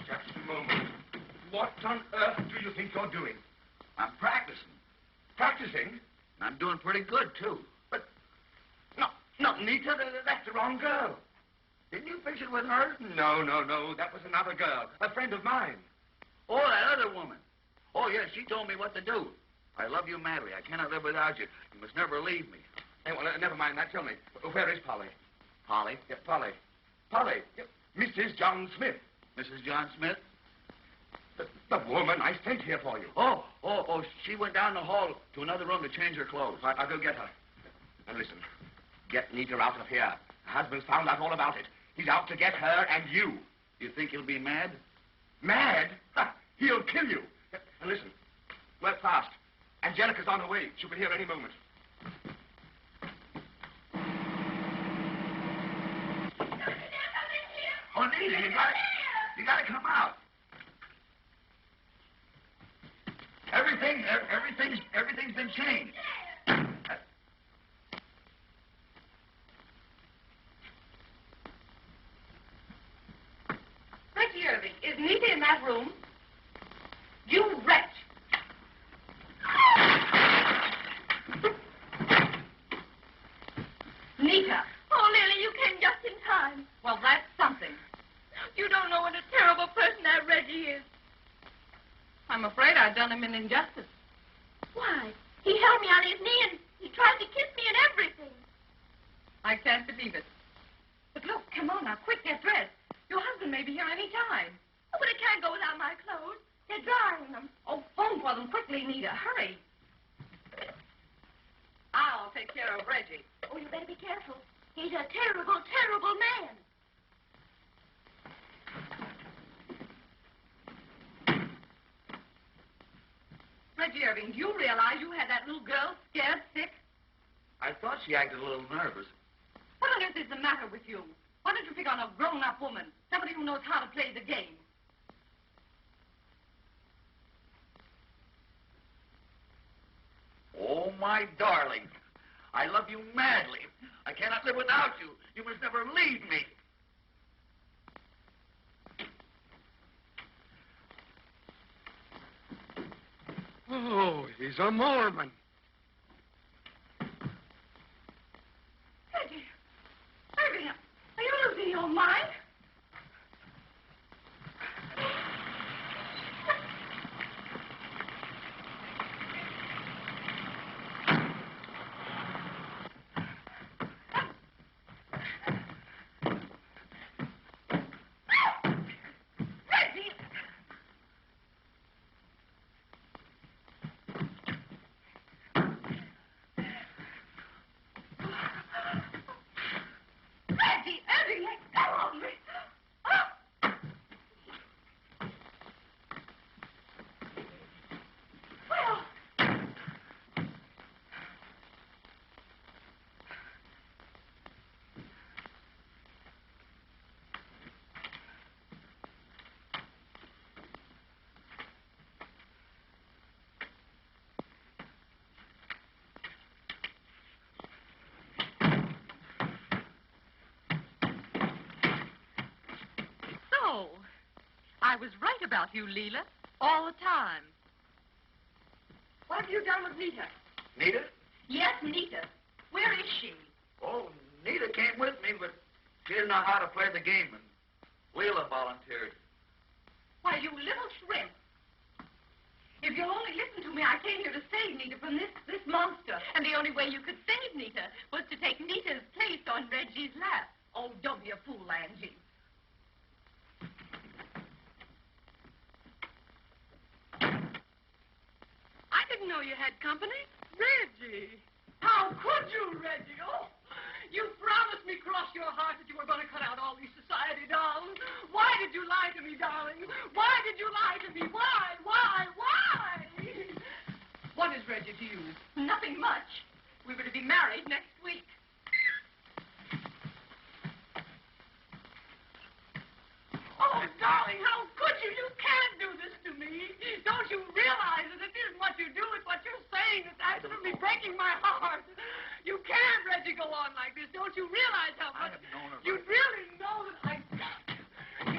just a moment. What on earth do you think you're doing? I'm practicing. Practicing? I'm doing pretty good, too. No, Nita, that's the wrong girl. Didn't you fix it with her? No. That was another girl, a friend of mine. Oh, that other woman. Oh, yes, she told me what to do. I love you madly. I cannot live without you. You must never leave me. Hey, well, never mind that. Tell me, where is Polly? Polly? Yeah, Polly. Polly. Yeah, Mrs. John Smith. Mrs. John Smith? The woman I sent here for you. Oh, she went down the hall to another room to change her clothes. Right, I'll go get her. And listen, get Nita out of here. Her husband's found out all about it. He's out to get her and you. You think he'll be mad? Mad? Ha, he'll kill you. And listen, work fast. Angelica's on her way. She'll be here any moment. Oh, Nita, you gotta come out. Everything saying. Everything's been changed. Reggie Irving, is Nita in that room? You wretch! Nita. Oh, Lily, you came just in time. Well, that's something. You don't know what a terrible person that Reggie is. I'm afraid I've done him an injustice. Why? He held me on his knee and he tried to kiss me and everything. I can't believe it. But look, come on now, quick, get dressed. Your husband may be here any time. Oh, but I can't go without my clothes. They're drying them. Oh, phone for them quickly, Nita. Hurry. I'll take care of Reggie. Oh, you better be careful. He's a terrible, terrible man. Reggie Irving, do you realize you had that little girl scared sick? I thought she acted a little nervous. What on earth is the matter with you? Why don't you pick on a grown-up woman? Somebody who knows how to play the game. Oh, my darling. I love you madly. I cannot live without you. You must never leave me. Oh, he's a Mormon. Reggie, Irving, are you losing your mind? So, I was right about you, Leela, all the time. What have you done with Nita? Nita? Yes, Nita. Where is she? Oh, Nita came with me, but she didn't know how to play the game, and Leela volunteered. Why, you little shrimp. If you'll only listen to me, I came here to save Nita from this monster. And the only way you could save Nita was to take Nita's place on Reggie's lap. Oh, don't be a fool, Angie. I didn't know you had company. Reggie. How could you, Reggie? Oh, you promised me cross your heart that you were going to cut out all these society dolls. Why did you lie to me, darling? Why did you lie to me? Why? What is Reggie to you? Nothing much. We were to be married next week. Oh, darling, how could you? You can't do this to me. Don't you realize that it isn't what you do, it's what you're saying that's absolutely breaking my heart. You can't, Reggie, go on like this. Don't you realize how much... I have known her. You really know that I...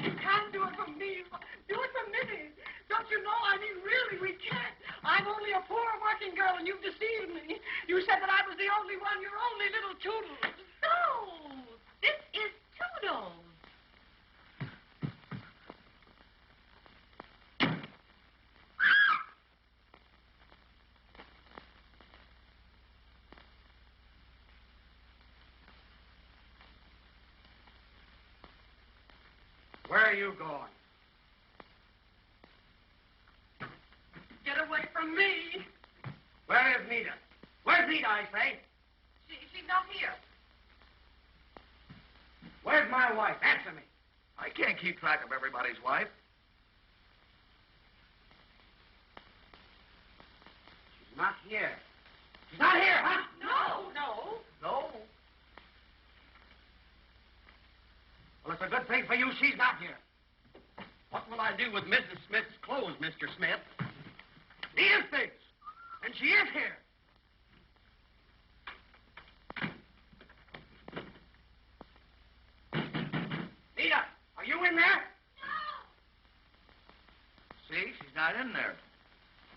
If you can't do it for me, do it for Missy. Don't you know? I mean, really, we can't. I'm only a poor working girl, and you've deceived me. You said that I was the only one, your only little Toodles. So, this is Toodles. Where are you going? Get away from me. Where is Nita? Where's Nita, I say? She's not here. Where's my wife? Answer me. I can't keep track of everybody's wife. She's not here. She's not here, huh? No. No. Well, it's a good thing for you she's not here. What will I do with Mrs. Smith's clothes, Mr. Smith? These things. here. Nita, are you in there? See, she's not in there.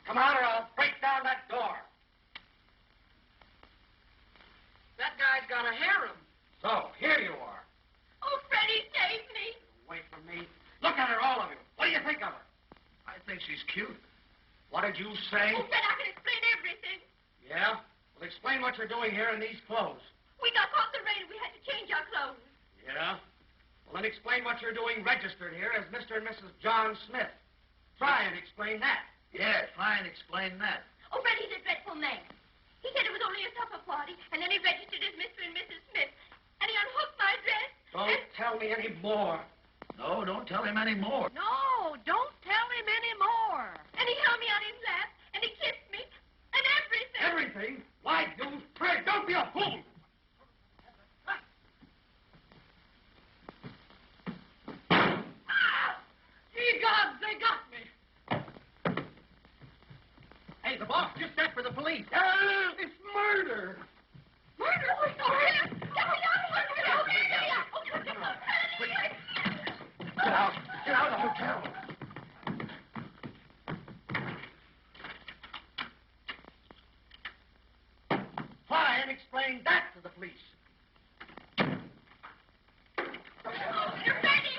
Come on, or I'll break down that door. That guy's got a harem. So, here you are. Oh, Freddie, save me. Away from me. Look at her, all of you. What do you think of her? I think she's cute. What did you say? Oh, Fred, I can explain everything. Yeah? Well, explain what you're doing here in these clothes. We got caught in the rain. We had to change our clothes. Yeah? Well, then explain what you're doing registered here as Mr. and Mrs. John Smith. Try and explain that. Yeah, try and explain that. Oh, Fred, he's a dreadful man. He said it was only a supper party, and then he registered as Mr. and Mrs. Smith. And he unhooked my dress. Don't tell me any more. No, don't tell him any more. No, don't tell him any more. And he held me on his lap, and he kissed me, and everything. Everything? Why, you Fred, don't be a fool. Gee gods, they got me. Hey, the boss just sent for the police. It's murder. Murder? Oh, him. Get me out of here. Get out. Get out of the hotel. Try and explain that to the police. You're ready.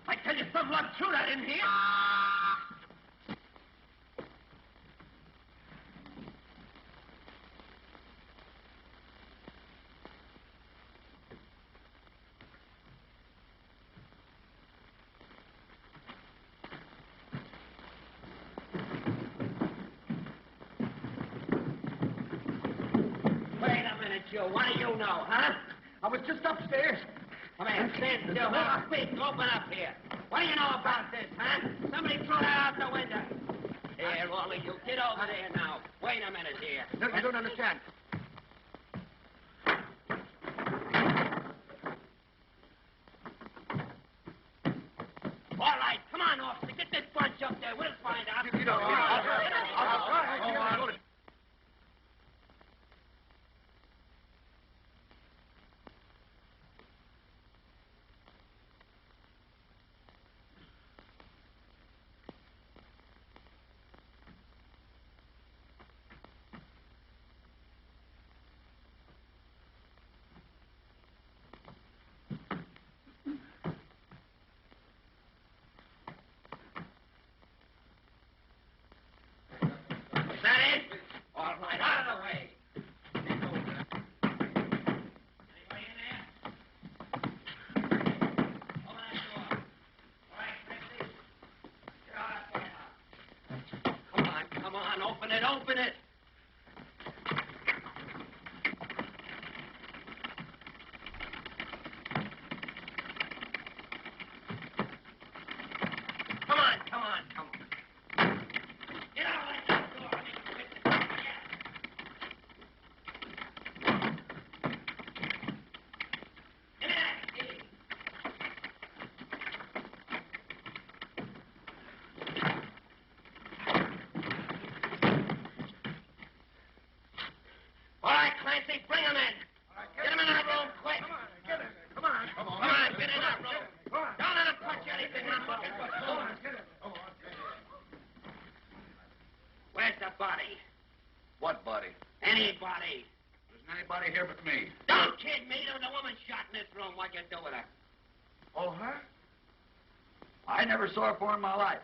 I tell you, some luck threw that in here. Wait a minute, you. What do you know, huh? I was just upstairs. Come here, stand still. Now, quick, open up here. What do you know about this, huh? Somebody threw that out the window. Here, all of you, get over there now. Wait a minute here. No, I don't understand. All right, come on, officer. Get this bunch up there. We'll find out. You know, I'll try. Is that it? All right, out of the way. Anybody in there? Open that door. All right, Christy. Get out of there. Come on, open it, open it. Come on. Get out of that door. I mean, quick. Give me that key. All right, Clancy, bring him in. Get him in that room quick. Come on, get in. Come on. Come on, get in that room. Don't let him touch anything now. nobody here but me. Don't kid me. There was a woman shot in this room. What'd you do with her? Oh, her? I never saw her before in my life.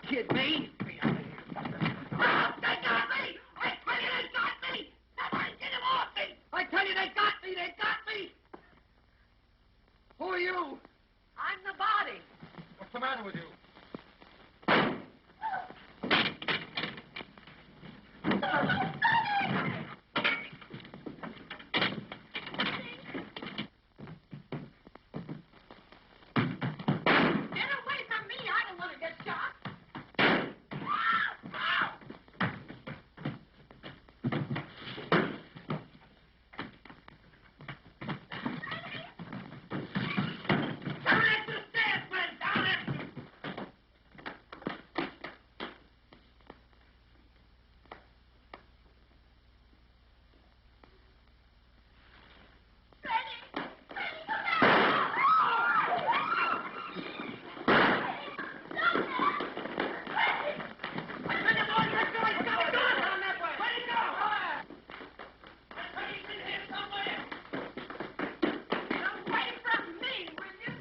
Kid me? Oh, they got me! I tell you they got me! Somebody get him off me! I tell you they got me! They got me! Who are you? I'm the body. What's the matter with you? Get away from me. I don't want to get shot. Down after the stairs, friend! Down after! Away from me, will you?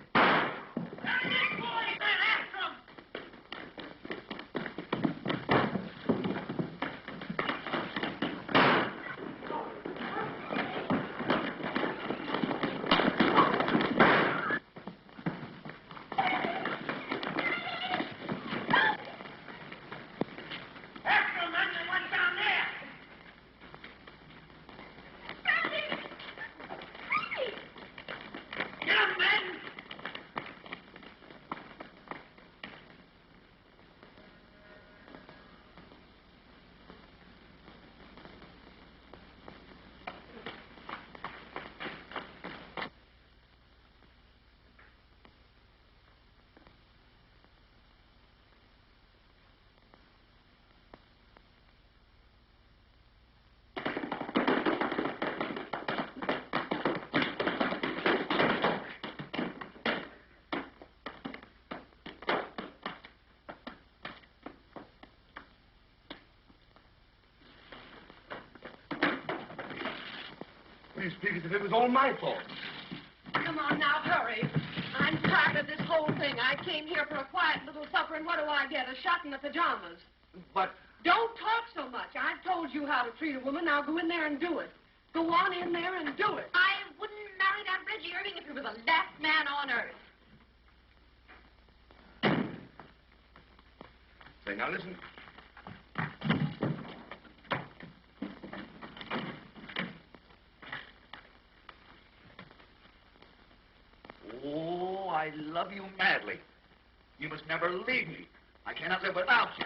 You speak as if it was all my fault. Come on now, hurry. I'm tired of this whole thing. I came here for a quiet little supper, and what do I get? A shot in the pajamas. But Don't talk so much. I've told you how to treat a woman. Now go in there and do it. Go on in there and do it. I wouldn't marry that Reggie Irving if he was the last man on earth. say, now listen. Oh, I love you madly. You must never leave me. I cannot live without you.